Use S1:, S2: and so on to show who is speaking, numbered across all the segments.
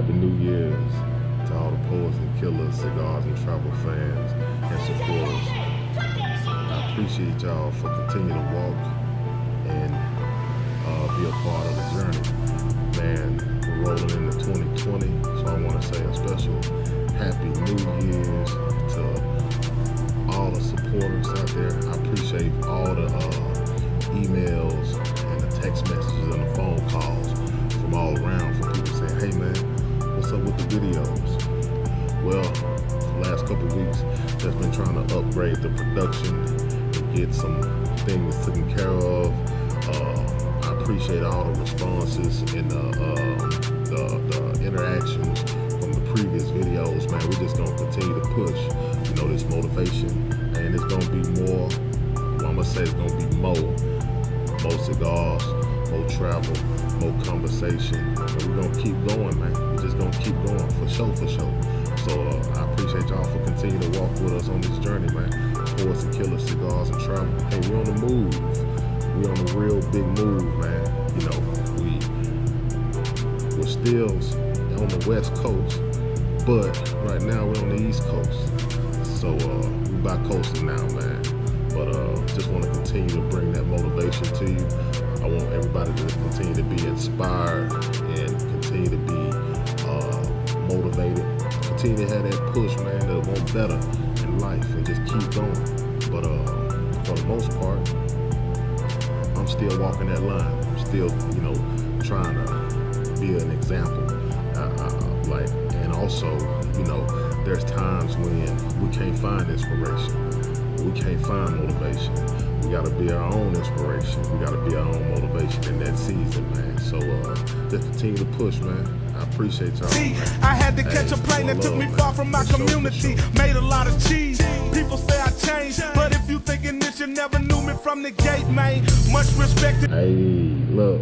S1: Happy New Year's to all the poets and killers, cigars and travel fans and supporters. I appreciate y'all for continuing to walk and be a part of the journey. Man, we're rolling into 2020, so I want to say a special Happy New Year's to all the supporters out there. I appreciate all the emails and the text messages and the phone calls from all around from people saying, hey man, what's up with the videos? Well, the last couple of weeks, just been trying to upgrade the production and get some things taken care of. I appreciate all the responses and the interactions from the previous videos, man. We're just gonna continue to push, you know, this motivation, and it's gonna be more. I'm gonna say it's gonna be more cigars, more travel, more conversation. And we're gonna keep going, man. We're just gonna keep going for sure, for sure. So I appreciate y'all for continuing to walk with us on this journey, man. Poets and killers, cigars and travel. Hey, we on the move. We on a real big move, man. You know, we're still on the West Coast, but right now we're on the East Coast. So we're bi-coastal now, man. But just want to continue to bring that motivation to you. I want everybody to continue to be inspired and continue to be motivated. Continue to have that push, man, to want better in life and just keep going. But for the most part, I'm still walking that line. I'm still, you know, trying to be an example. And also, you know, there's times when we can't find inspiration. We can't find motivation. We gotta be our own inspiration. We gotta be our own motivation in that season, man. So just continue to push, man. I appreciate y'all.
S2: See, I had to catch a plane that took me far from my community. Made a lot of cheese. People say I changed, but if you thinking this, you never knew me from the gate, man. Much respect.
S1: Hey, look,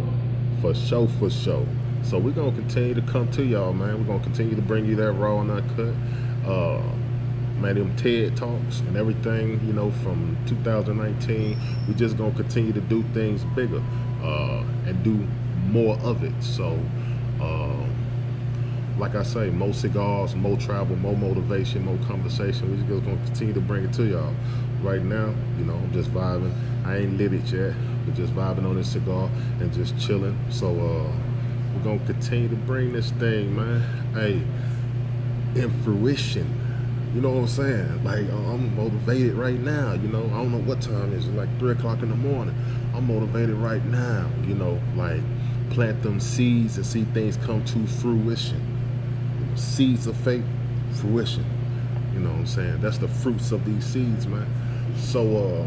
S1: for sure, for sure. So we're gonna continue to come to y'all, man. We're gonna continue to bring you that raw and uncut. Man, them TED Talks and everything, you know, from 2019, we just gonna continue to do things bigger and do more of it. So, like I say, more cigars, more travel, more motivation, more conversation. We just gonna continue to bring it to y'all. Right now, you know, I'm just vibing. I ain't lit it yet. We're just vibing on this cigar and just chilling. So, we're gonna continue to bring this thing, man. Hey, in fruition. You know what I'm saying? Like, I'm motivated right now, you know. I don't know what time it is. It's like 3 o'clock in the morning. I'm motivated right now, you know, like plant them seeds and see things come to fruition. Seeds of faith, fruition. You know what I'm saying? That's the fruits of these seeds, man. So,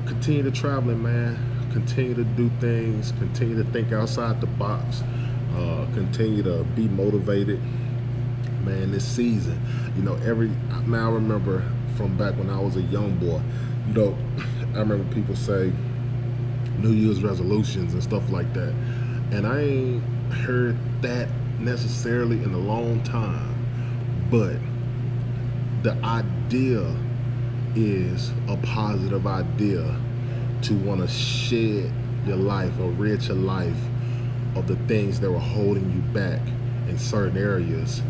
S1: continue to traveling, man. Continue to do things. Continue to think outside the box. Continue to be motivated. Man, this season, you know, I remember from back when I was a young boy, you know, I remember people say New Year's resolutions and stuff like that, and I ain't heard that necessarily in a long time, but the idea is a positive idea to want to shed your life or rid your life of the things that were holding you back in certain areas.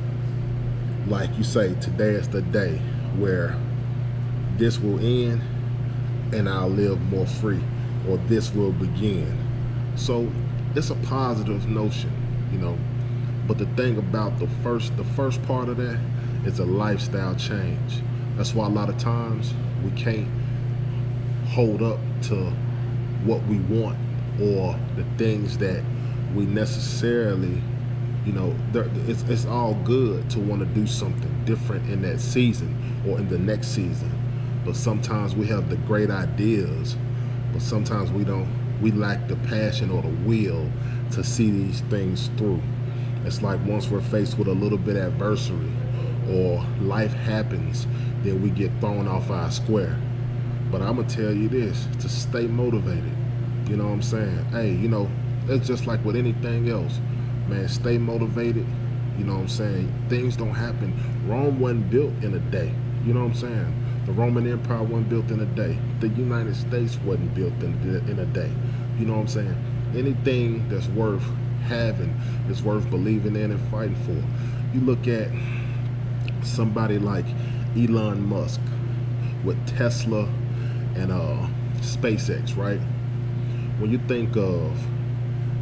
S1: Like you say, today is the day where this will end and I'll live more free, or this will begin. So it's a positive notion, you know. But the thing about the first part of that is a lifestyle change. That's why a lot of times we can't hold up to what we want or the things that we necessarily, you know, it's all good to want to do something different in that season or in the next season. But sometimes we have the great ideas, but sometimes we lack the passion or the will to see these things through. It's like once we're faced with a little bit of adversity or life happens, then we get thrown off our square. But I'm gonna tell you this, to stay motivated. You know what I'm saying? Hey, you know, it's just like with anything else. Man, stay motivated. You know what I'm saying? Things don't happen. Rome wasn't built in a day. You know what I'm saying? The Roman Empire wasn't built in a day. The United States wasn't built in a day. You know what I'm saying? Anything that's worth having is worth believing in and fighting for. You look at somebody like Elon Musk with Tesla and SpaceX, right? When you think of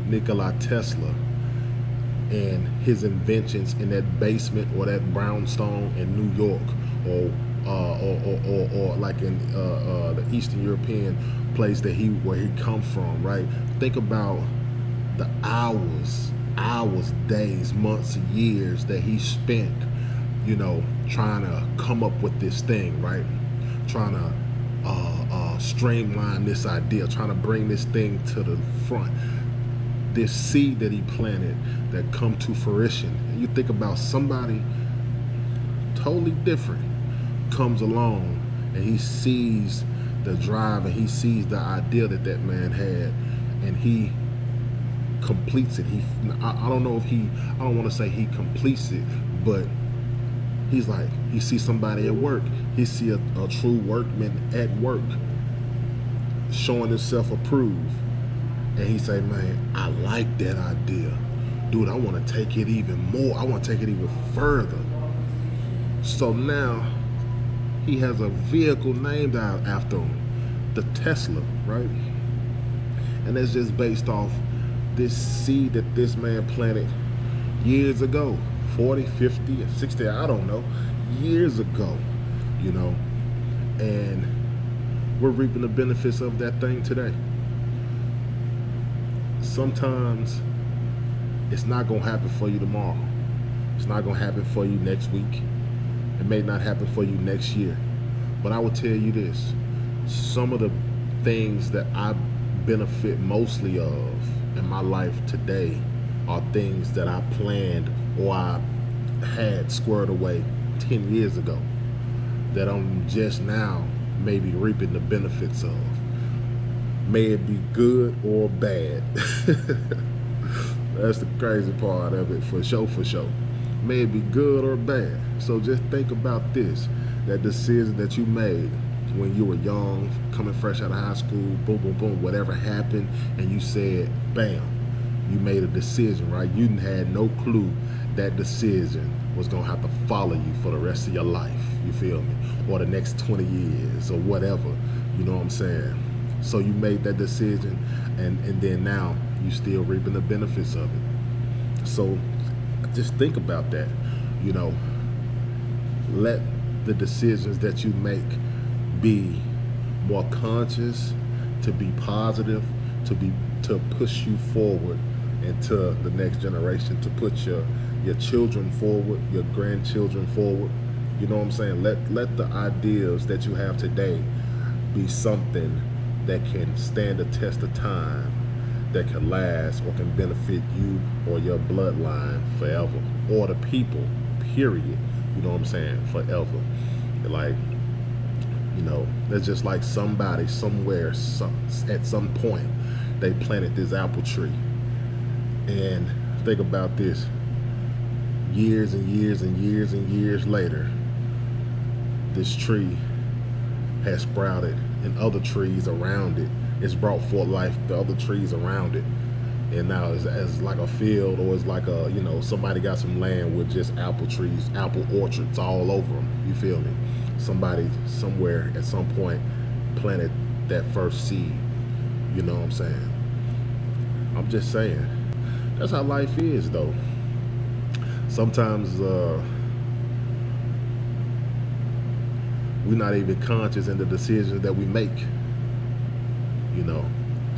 S1: Nikola Tesla and his inventions in that basement or that brownstone in New York, or like in the Eastern European place that where he come from, right? Think about the hours, days, months, years that he spent, you know, trying to come up with this thing, right? Trying to streamline this idea, trying to bring this thing to the front. This seed that he planted that come to fruition. And you think about somebody totally different comes along and he sees the drive and he sees the idea that that man had, and he completes it. I don't know if I don't want to say he completes it, but he's like, he sees somebody at work, he see a true workman at work showing himself approved, and he say, man, I like that idea, dude, I want to take it even more, I want to take it even further. So now he has a vehicle named after him, the Tesla, right? And that's just based off this seed that this man planted years ago, 40, 50, 60, I don't know, years ago, you know, and we're reaping the benefits of that thing today. Sometimes it's not gonna happen for you tomorrow. It's not gonna happen for you next week. It may not happen for you next year. But I will tell you this, some of the things that I benefit mostly of in my life today are things that I planned or I had squared away 10 years ago that I'm just now maybe reaping the benefits of. May it be good or bad. That's the crazy part of it, for sure, for sure. May it be good or bad. So just think about this, that decision that you made when you were young, coming fresh out of high school, boom, boom, boom, whatever happened, and you said, bam, you made a decision, right? You had no clue that decision was gonna have to follow you for the rest of your life, you feel me? Or the next 20 years or whatever, you know what I'm saying? So you made that decision, and then now you still reaping the benefits of it. So just think about that, you know. Let the decisions that you make be more conscious, to be positive, to push you forward into the next generation, to put your children forward, your grandchildren forward. You know what I'm saying? Let the ideas that you have today be something that can stand the test of time, that can last or can benefit you or your bloodline forever, or the people, period. You know what I'm saying? Forever. Like, you know, that's just like somebody somewhere, at some point, they planted this apple tree. And think about this, years and years and years and years later, this tree has sprouted, and other trees around it, it's brought forth life, the other trees around it. And now it's as like a field, or it's like a, you know, somebody got some land with just apple trees, apple orchards all over them, you feel me? Somebody somewhere at some point planted that first seed, you know what I'm saying? I'm just saying, that's how life is though. Sometimes we're not even conscious in the decisions that we make, you know.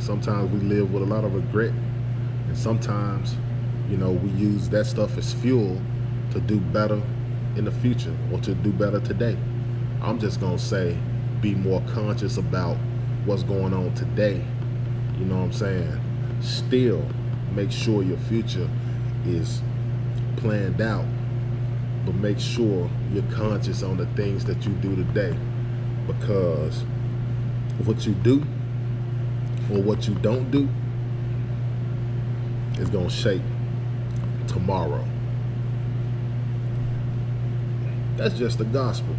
S1: Sometimes we live with a lot of regret, and sometimes, you know, we use that stuff as fuel to do better in the future, or to do better today. I'm just gonna say, be more conscious about what's going on today, you know what I'm saying? Still make sure your future is planned out, but make sure you're conscious on the things that you do today, because what you do or what you don't do is gonna shape tomorrow. That's just the gospel,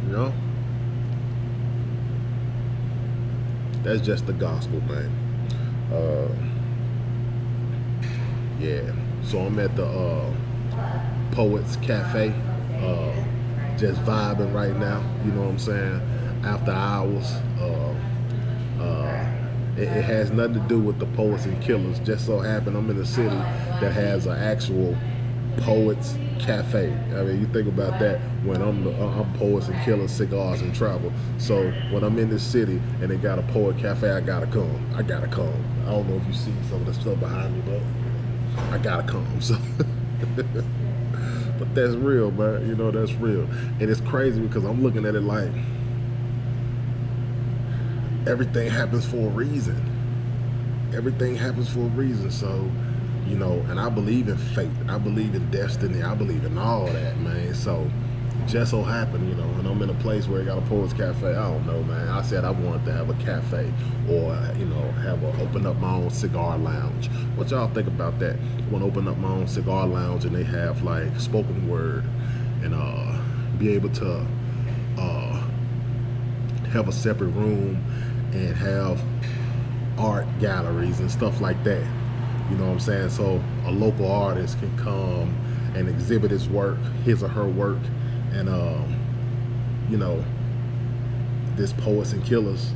S1: you know? That's just the gospel, man. Yeah. So I'm at the Poets Cafe, just vibing right now. You know what I'm saying? After hours. It has nothing to do with the Poets and Killers. Just so happen I'm in a city that has an actual Poets Cafe. I mean, you think about that when I'm Poets and Killers, cigars and travel. So when I'm in this city and they got a Poet Cafe, I gotta come. I gotta come. I don't know if you see some of the stuff behind me, but I gotta come. So, but that's real, man. You know, that's real, and it's crazy because I'm looking at it like everything happens for a reason. Everything happens for a reason. So, you know, and I believe in fate. I believe in destiny. I believe in all that, man. So, just so happened, you know, and I'm in a place where I got a Poets Cafe. I don't know, man. I said I wanted to have a cafe or, you know, open up my own cigar lounge. What y'all think about that? I want to open up my own cigar lounge and they have like spoken word and be able to have a separate room and have art galleries and stuff like that. You know what I'm saying? So a local artist can come and exhibit his work, his or her work, and you know, this Poets and Killers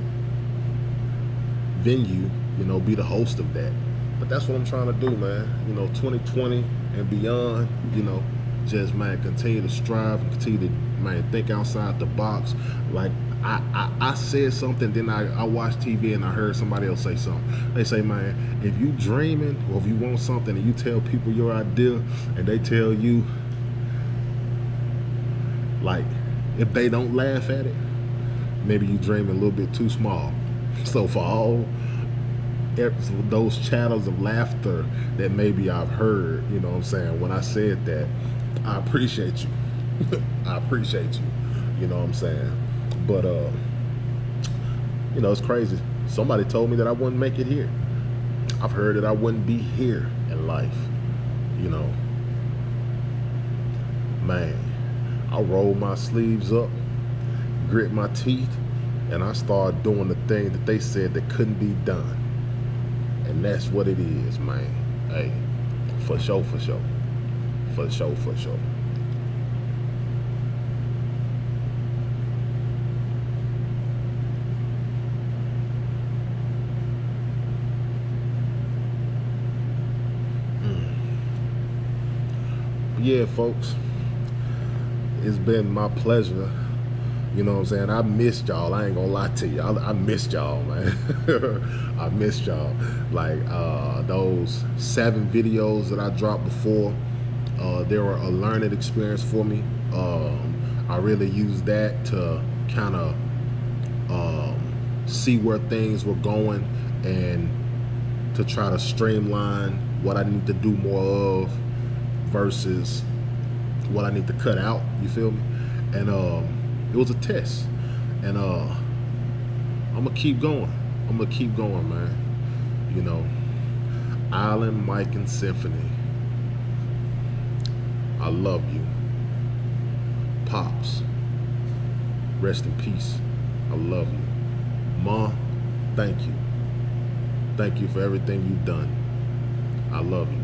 S1: venue, you know, be the host of that. But that's what I'm trying to do, man. You know, 2020 and beyond, you know, just, man, continue to strive and continue to, man, think outside the box. Like I said something, then I watched TV and I heard somebody else say something. They say, man, if you dreaming or if you want something and you tell people your idea and they tell you, like, if they don't laugh at it, maybe you dreaming a little bit too small. So for all those channels of laughter that maybe I've heard, you know what I'm saying, when I said that, I appreciate you. I appreciate you. You know what I'm saying? But, you know, it's crazy. Somebody told me that I wouldn't make it here. I've heard that I wouldn't be here in life. You know, man, I rolled my sleeves up, grit my teeth, and I started doing the thing that they said that couldn't be done. And that's what it is, man. Hey, for sure, for sure. For sure, for sure. Yeah, folks, it's been my pleasure. You know what I'm saying? I missed y'all. I ain't gonna lie to you. I missed y'all, man. I missed y'all. Like those 7 videos that I dropped before, they were a learning experience for me. I really used that to kind of see where things were going and to try to streamline what I need to do more of versus what I need to cut out, you feel me? And it was a test, and I'm gonna keep going. I'm gonna keep going, man. You know, Island, Mike, and Symphony, I love you. Pops, rest in peace. I love you. Ma, thank you. Thank you for everything you've done. I love you.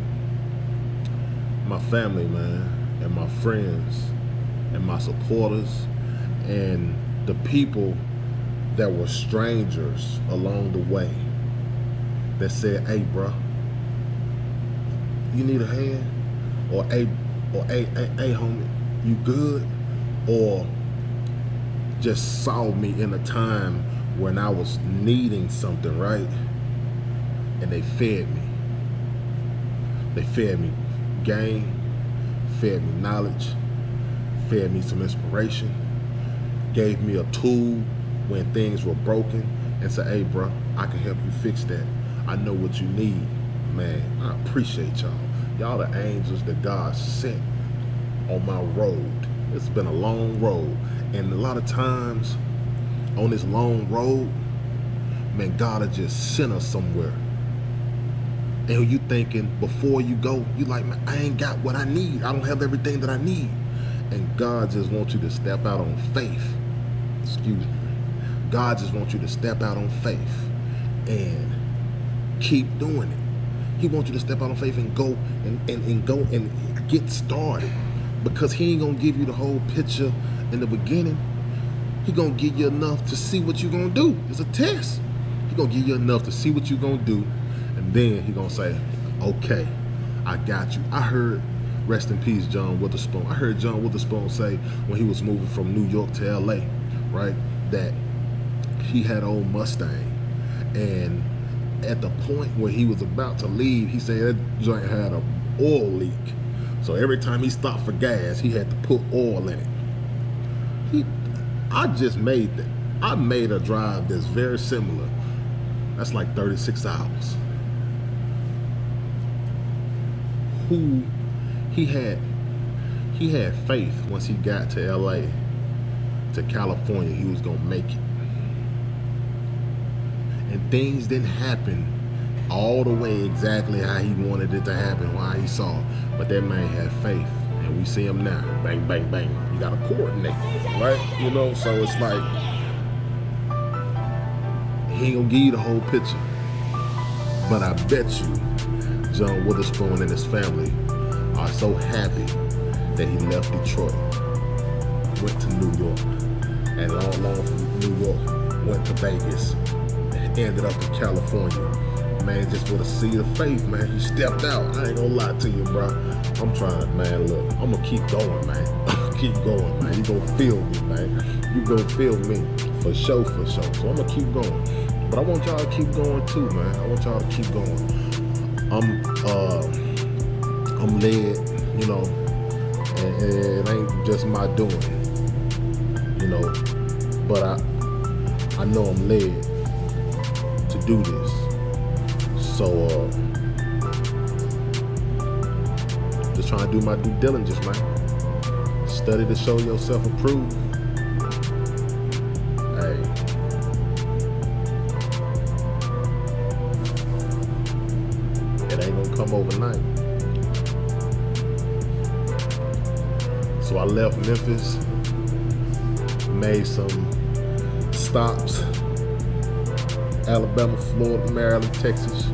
S1: My family, man, and my friends, and my supporters, and the people that were strangers along the way that said, hey, bro, you need a hand? Or hey, homie, you good? Or just saw me in a time when I was needing something, right? And they fed me. They fed me game, fed me knowledge, fed me some inspiration, gave me a tool when things were broken, and said, hey, bro, I can help you fix that. I know what you need. Man, I appreciate y'all. Y'all the angels that God sent on my road. It's been a long road, and a lot of times on this long road, man, God has just sent us somewhere. And you thinking before you go, you like, man, I ain't got what I need. I don't have everything that I need. And God just wants you to step out on faith. Excuse me. God just wants you to step out on faith and keep doing it. He wants you to step out on faith and go and go and get started, because he ain't gonna give you the whole picture in the beginning. He gonna give you enough to see what you gonna do. It's a test. He gonna give you enough to see what you gonna do, and then he gonna say, okay, I got you. I heard, rest in peace, John Witherspoon. I heard John Witherspoon say when he was moving from New York to LA, right, that he had an old Mustang, and at the point where he was about to leave, he said that joint had an oil leak. So every time he stopped for gas, he had to put oil in it. I just made that. I made a drive that's very similar. That's like 36 hours. He had faith once he got to LA, to California, he was gonna make it. And things didn't happen all the way exactly how he wanted it to happen, why he saw it. But that man had faith, and we see him now. Bang, bang, bang. You gotta coordinate, right? You know, so it's like, he ain't gonna give you the whole picture. But I bet you John Witherspoon and his family are so happy that he left Detroit, went to New York, and long from New York, went to Vegas, ended up in California. Man, just with a seed of faith, man. He stepped out. I ain't gonna lie to you, bro. I'm trying, man, look, I'm gonna keep going, man. Keep going, man. You gonna feel me, man. You gonna feel me, for sure, for sure. So I'm gonna keep going. But I want y'all to keep going too, man. I want y'all to keep going. I'm led, you know, and it ain't just my doing, you know, but I know I'm led to do this. So just trying to do my due diligence, man. Study to show yourself approved. Hey, it ain't gonna come overnight. So I left Memphis, made some stops: Alabama, Florida, Maryland, Texas,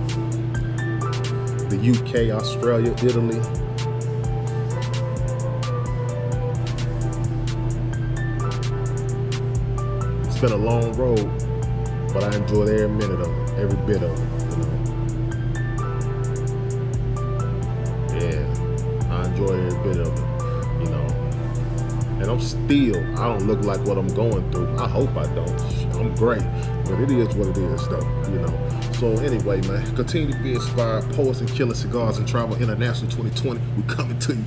S1: the UK, Australia, Italy. It's been a long road, but I enjoyed every minute of it, every bit of it, you know. Yeah, I enjoyed every bit of it, you know. And I don't look like what I'm going through. I hope I don't. I'm great, but it is what it is, though, you know. So anyway, man, continue to be inspired. Poets and Killer Cigars and Travel International 2020. We coming to you.